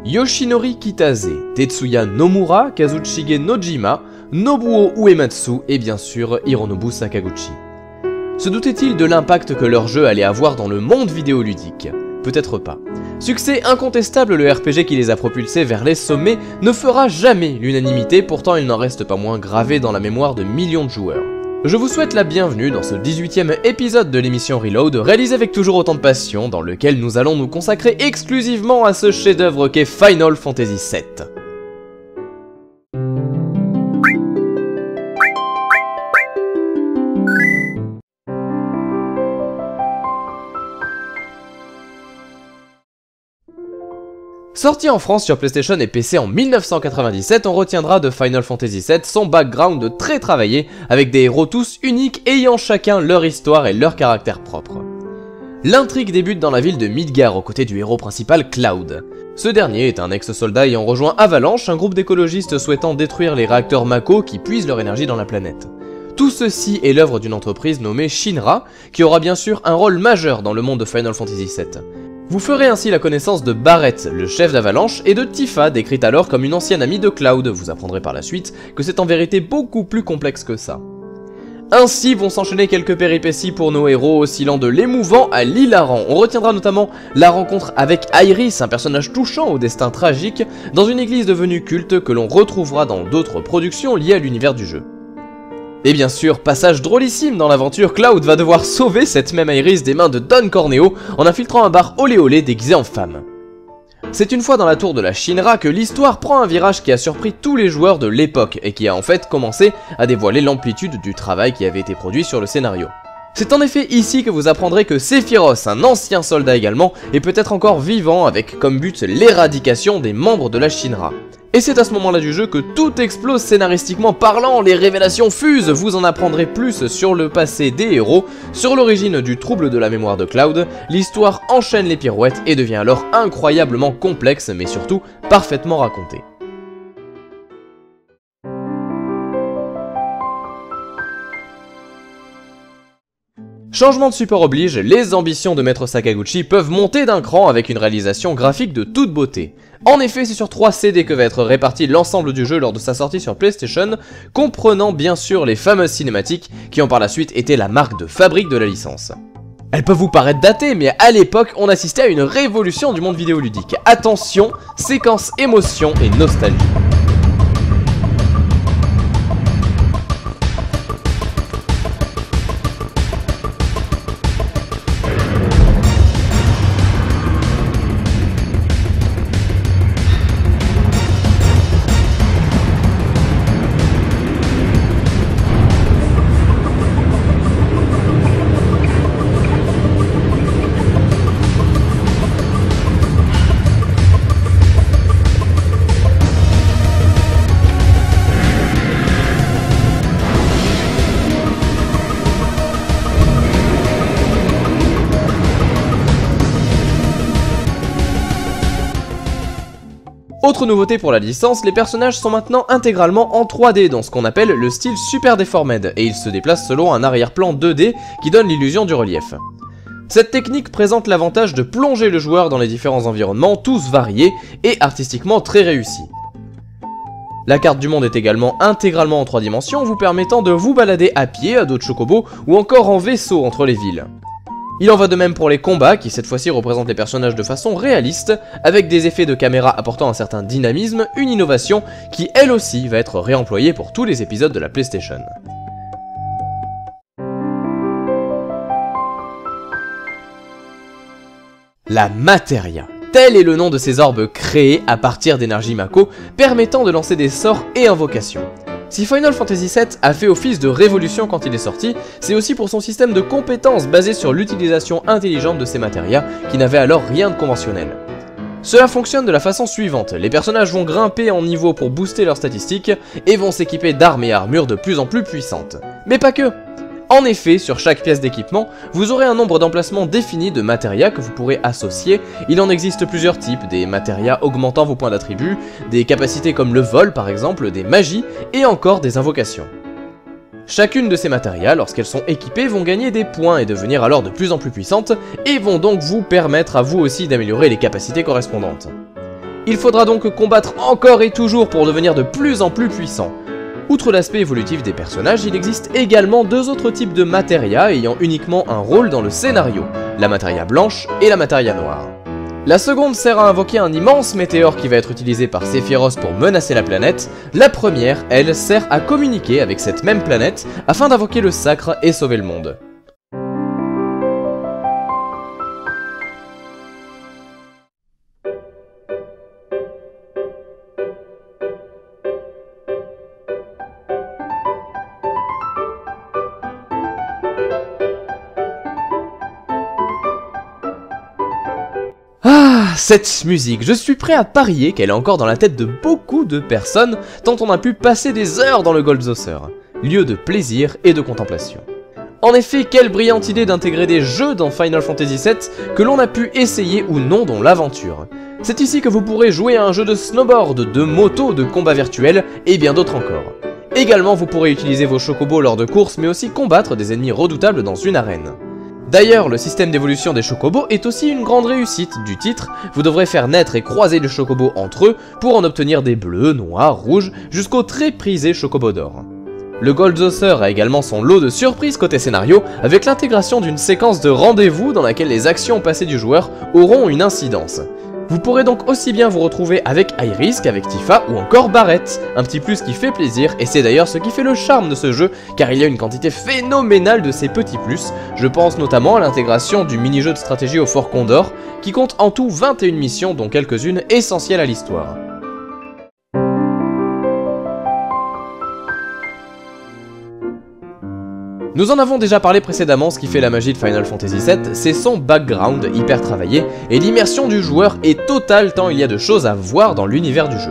Yoshinori Kitase, Tetsuya Nomura, Kazuchige Nojima, Nobuo Uematsu et bien sûr Hironobu Sakaguchi. Se doutait-il de l'impact que leur jeu allait avoir dans le monde vidéoludique? Peut-être pas. Succès incontestable, le RPG qui les a propulsés vers les sommets ne fera jamais l'unanimité, pourtant il n'en reste pas moins gravé dans la mémoire de millions de joueurs. Je vous souhaite la bienvenue dans ce 18e épisode de l'émission Reload, réalisé avec toujours autant de passion, dans lequel nous allons nous consacrer exclusivement à ce chef-d'œuvre qu'est Final Fantasy VII. Sorti en France sur PlayStation et PC en 1997, on retiendra de Final Fantasy VII son background très travaillé, avec des héros tous uniques ayant chacun leur histoire et leur caractère propre. L'intrigue débute dans la ville de Midgar aux côtés du héros principal Cloud. Ce dernier est un ex-soldat ayant rejoint Avalanche, un groupe d'écologistes souhaitant détruire les réacteurs Mako qui puisent leur énergie dans la planète. Tout ceci est l'œuvre d'une entreprise nommée Shinra, qui aura bien sûr un rôle majeur dans le monde de Final Fantasy VII. Vous ferez ainsi la connaissance de Barrett, le chef d'Avalanche, et de Tifa, décrite alors comme une ancienne amie de Cloud. Vous apprendrez par la suite que c'est en vérité beaucoup plus complexe que ça. Ainsi vont s'enchaîner quelques péripéties pour nos héros, oscillant de l'émouvant à l'hilarant. On retiendra notamment la rencontre avec Iris, un personnage touchant au destin tragique, dans une église devenue culte que l'on retrouvera dans d'autres productions liées à l'univers du jeu. Et bien sûr, passage drôlissime dans l'aventure, Cloud va devoir sauver cette même Iris des mains de Don Corneo en infiltrant un bar olé olé déguisé en femme. C'est une fois dans la tour de la Shinra que l'histoire prend un virage qui a surpris tous les joueurs de l'époque et qui a en fait commencé à dévoiler l'amplitude du travail qui avait été produit sur le scénario. C'est en effet ici que vous apprendrez que Sephiroth, un ancien soldat également, est peut-être encore vivant avec comme but l'éradication des membres de la Shinra. Et c'est à ce moment-là du jeu que tout explose scénaristiquement parlant, les révélations fusent, vous en apprendrez plus sur le passé des héros, sur l'origine du trouble de la mémoire de Cloud, l'histoire enchaîne les pirouettes et devient alors incroyablement complexe mais surtout parfaitement racontée. Changement de support oblige, les ambitions de Maître Sakaguchi peuvent monter d'un cran avec une réalisation graphique de toute beauté. En effet, c'est sur 3 CD que va être réparti l'ensemble du jeu lors de sa sortie sur PlayStation, comprenant bien sûr les fameuses cinématiques qui ont par la suite été la marque de fabrique de la licence. Elles peuvent vous paraître datées, mais à l'époque, on assistait à une révolution du monde vidéoludique. Attention, séquence émotion et nostalgie. Autre nouveauté pour la licence, les personnages sont maintenant intégralement en 3D dans ce qu'on appelle le style Super Deformed et ils se déplacent selon un arrière-plan 2D qui donne l'illusion du relief. Cette technique présente l'avantage de plonger le joueur dans les différents environnements, tous variés et artistiquement très réussis. La carte du monde est également intégralement en 3 dimensions, vous permettant de vous balader à pied, à dos de chocobo ou encore en vaisseau entre les villes. Il en va de même pour les combats, qui cette fois-ci représentent les personnages de façon réaliste, avec des effets de caméra apportant un certain dynamisme, une innovation qui elle aussi va être réemployée pour tous les épisodes de la PlayStation. La Materia. Tel est le nom de ces orbes créés à partir d'énergie Mako, permettant de lancer des sorts et invocations. Si Final Fantasy VII a fait office de révolution quand il est sorti, c'est aussi pour son système de compétences basé sur l'utilisation intelligente de ces matérias qui n'avaient alors rien de conventionnel. Cela fonctionne de la façon suivante, les personnages vont grimper en niveau pour booster leurs statistiques et vont s'équiper d'armes et armures de plus en plus puissantes. Mais pas que. En effet, sur chaque pièce d'équipement, vous aurez un nombre d'emplacements défini de matérias que vous pourrez associer. Il en existe plusieurs types, des matérias augmentant vos points d'attribut, des capacités comme le vol par exemple, des magies et encore des invocations. Chacune de ces matérias, lorsqu'elles sont équipées, vont gagner des points et devenir alors de plus en plus puissantes et vont donc vous permettre à vous aussi d'améliorer les capacités correspondantes. Il faudra donc combattre encore et toujours pour devenir de plus en plus puissant. Outre l'aspect évolutif des personnages, il existe également deux autres types de matéria ayant uniquement un rôle dans le scénario, la matéria blanche et la matéria noire. La seconde sert à invoquer un immense météore qui va être utilisé par Sephiroth pour menacer la planète. La première, elle, sert à communiquer avec cette même planète afin d'invoquer le sacre et sauver le monde. Cette musique, je suis prêt à parier qu'elle est encore dans la tête de beaucoup de personnes, tant on a pu passer des heures dans le Gold Saucer, lieu de plaisir et de contemplation. En effet, quelle brillante idée d'intégrer des jeux dans Final Fantasy VII que l'on a pu essayer ou non dans l'aventure. C'est ici que vous pourrez jouer à un jeu de snowboard, de moto, de combat virtuel et bien d'autres encore. Également, vous pourrez utiliser vos chocobos lors de courses, mais aussi combattre des ennemis redoutables dans une arène. D'ailleurs, le système d'évolution des chocobos est aussi une grande réussite du titre, vous devrez faire naître et croiser les chocobos entre eux pour en obtenir des bleus, noirs, rouges, jusqu'au très prisé chocobo d'or. Le Gold Saucer a également son lot de surprises côté scénario, avec l'intégration d'une séquence de rendez-vous dans laquelle les actions passées du joueur auront une incidence. Vous pourrez donc aussi bien vous retrouver avec Iris qu'avec Tifa ou encore Barrett, un petit plus qui fait plaisir et c'est d'ailleurs ce qui fait le charme de ce jeu car il y a une quantité phénoménale de ces petits plus, je pense notamment à l'intégration du mini-jeu de stratégie au Fort Condor qui compte en tout 21 missions dont quelques-unes essentielles à l'histoire. Nous en avons déjà parlé précédemment, ce qui fait la magie de Final Fantasy VII, c'est son background hyper travaillé, et l'immersion du joueur est totale tant il y a de choses à voir dans l'univers du jeu.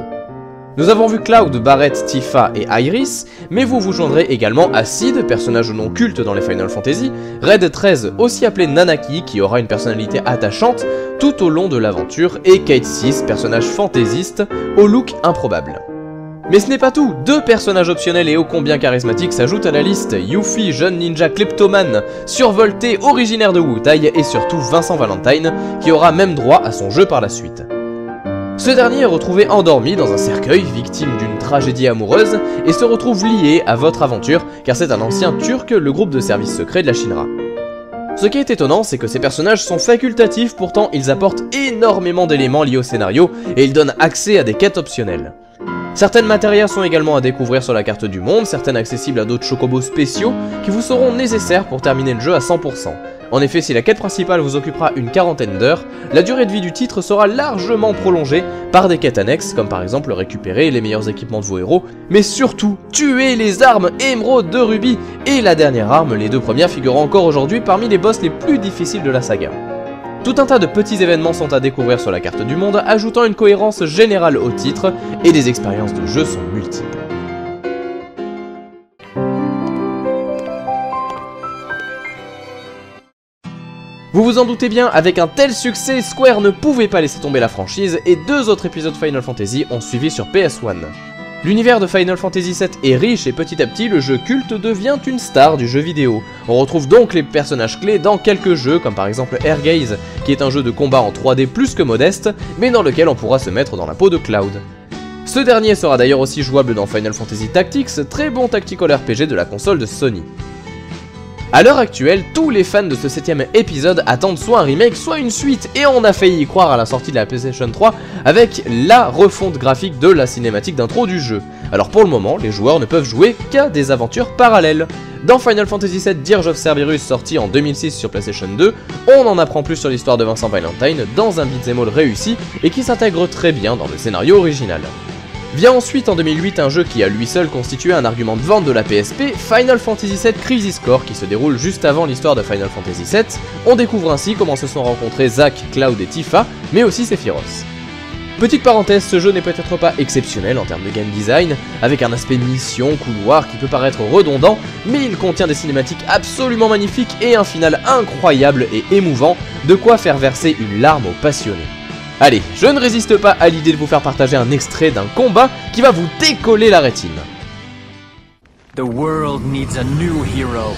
Nous avons vu Cloud, Barrett, Tifa et Iris, mais vous vous joindrez également à Cid, personnage non culte dans les Final Fantasy, Red 13, aussi appelé Nanaki, qui aura une personnalité attachante tout au long de l'aventure, et Cait Sith, personnage fantaisiste, au look improbable. Mais ce n'est pas tout, deux personnages optionnels et ô combien charismatiques s'ajoutent à la liste, Yuffie, jeune ninja kleptomane, survolté, originaire de Wutai, et surtout Vincent Valentine, qui aura même droit à son jeu par la suite. Ce dernier est retrouvé endormi dans un cercueil, victime d'une tragédie amoureuse, et se retrouve lié à votre aventure, car c'est un ancien turc, le groupe de service secret de la Shinra. Ce qui est étonnant, c'est que ces personnages sont facultatifs, pourtant ils apportent énormément d'éléments liés au scénario, et ils donnent accès à des quêtes optionnelles. Certaines matérias sont également à découvrir sur la carte du monde, certaines accessibles à d'autres chocobos spéciaux qui vous seront nécessaires pour terminer le jeu à 100%. En effet, si la quête principale vous occupera une quarantaine d'heures, la durée de vie du titre sera largement prolongée par des quêtes annexes, comme par exemple récupérer les meilleurs équipements de vos héros, mais surtout tuer les armes émeraude de Ruby et la dernière arme, les deux premières figurant encore aujourd'hui parmi les boss les plus difficiles de la saga. Tout un tas de petits événements sont à découvrir sur la carte du monde, ajoutant une cohérence générale au titre, et les expériences de jeu sont multiples. Vous vous en doutez bien, avec un tel succès, Square ne pouvait pas laisser tomber la franchise, et deux autres épisodes Final Fantasy ont suivi sur PS1. L'univers de Final Fantasy VII est riche et petit à petit le jeu culte devient une star du jeu vidéo. On retrouve donc les personnages clés dans quelques jeux comme par exemple Airgaze, qui est un jeu de combat en 3D plus que modeste, mais dans lequel on pourra se mettre dans la peau de Cloud. Ce dernier sera d'ailleurs aussi jouable dans Final Fantasy Tactics, très bon tactical RPG de la console de Sony. A l'heure actuelle, tous les fans de ce 7ème épisode attendent soit un remake, soit une suite, et on a failli y croire à la sortie de la PlayStation 3 avec la refonte graphique de la cinématique d'intro du jeu. Alors pour le moment, les joueurs ne peuvent jouer qu'à des aventures parallèles. Dans Final Fantasy VII Dirge of Cerberus sorti en 2006 sur PlayStation 2, on en apprend plus sur l'histoire de Vincent Valentine dans un beat'em all réussi et qui s'intègre très bien dans le scénario original. Vient ensuite en 2008 un jeu qui à lui seul constituait un argument de vente de la PSP, Final Fantasy VII Crisis Core, qui se déroule juste avant l'histoire de Final Fantasy VII. On découvre ainsi comment se sont rencontrés Zack, Cloud et Tifa, mais aussi Sephiroth. Petite parenthèse, ce jeu n'est peut-être pas exceptionnel en termes de game design, avec un aspect mission, couloir qui peut paraître redondant, mais il contient des cinématiques absolument magnifiques et un final incroyable et émouvant, de quoi faire verser une larme aux passionnés. Allez, je ne résiste pas à l'idée de vous faire partager un extrait d'un combat qui va vous décoller la rétine. The world needs a new hero.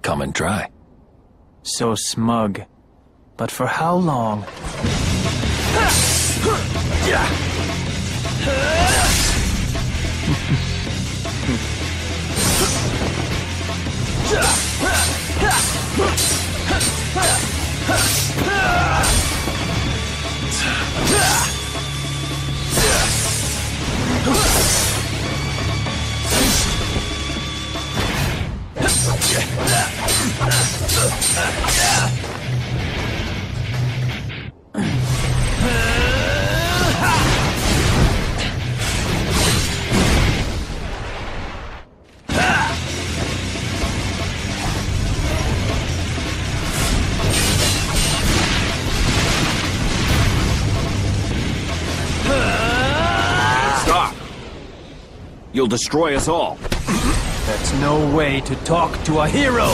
Come and try. So smug. But for how long? You'll destroy us all. That's no way to talk to a hero!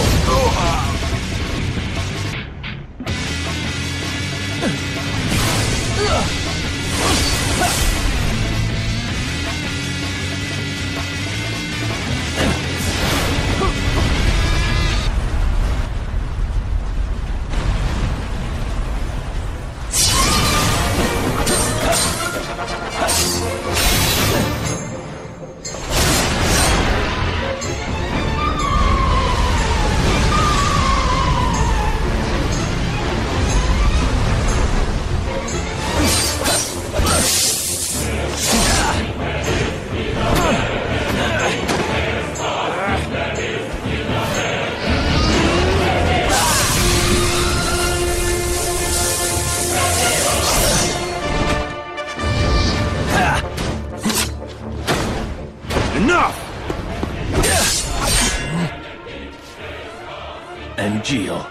Angeal.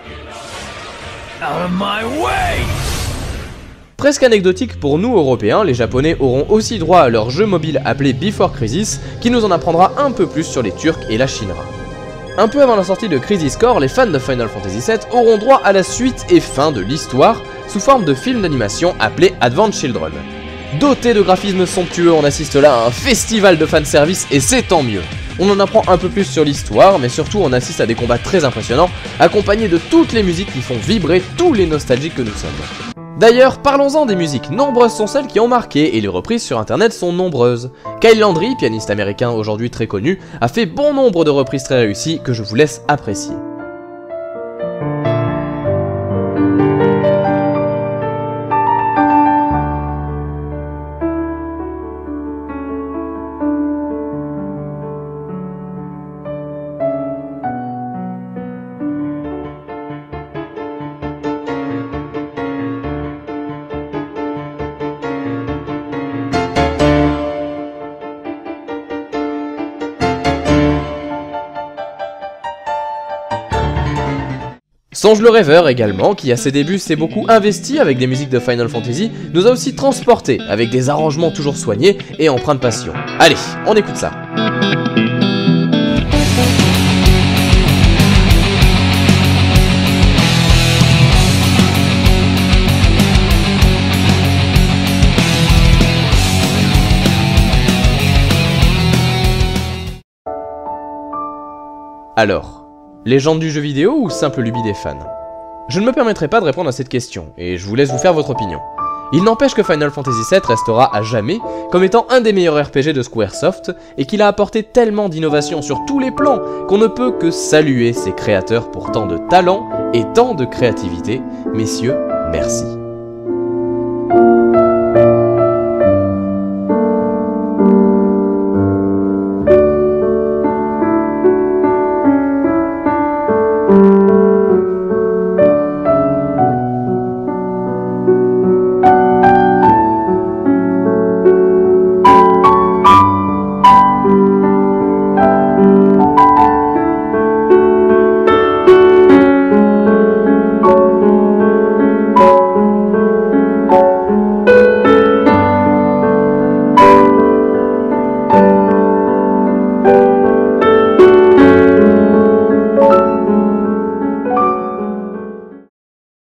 Out of my way! Presque anecdotique pour nous Européens, les Japonais auront aussi droit à leur jeu mobile appelé Before Crisis, qui nous en apprendra un peu plus sur les Turcs et la Shinra. Un peu avant la sortie de Crisis Core, les fans de Final Fantasy VII auront droit à la suite et fin de l'histoire, sous forme de film d'animation appelé Advent Children. Doté de graphismes somptueux, on assiste là à un festival de fanservice et c'est tant mieux. On en apprend un peu plus sur l'histoire, mais surtout on assiste à des combats très impressionnants, accompagnés de toutes les musiques qui font vibrer tous les nostalgiques que nous sommes. D'ailleurs, parlons-en des musiques, nombreuses sont celles qui ont marqué, et les reprises sur internet sont nombreuses. Kyle Landry, pianiste américain aujourd'hui très connu, a fait bon nombre de reprises très réussies que je vous laisse apprécier. Songe le rêveur également, qui à ses débuts s'est beaucoup investi avec des musiques de Final Fantasy, nous a aussi transporté avec des arrangements toujours soignés et empreints de passion. Allez, on écoute ça. Alors, légende du jeu vidéo ou simple lubie des fans? Je ne me permettrai pas de répondre à cette question, et je vous laisse vous faire votre opinion. Il n'empêche que Final Fantasy VII restera à jamais comme étant un des meilleurs RPG de Squaresoft, et qu'il a apporté tellement d'innovations sur tous les plans qu'on ne peut que saluer ses créateurs pour tant de talent et tant de créativité. Messieurs, merci.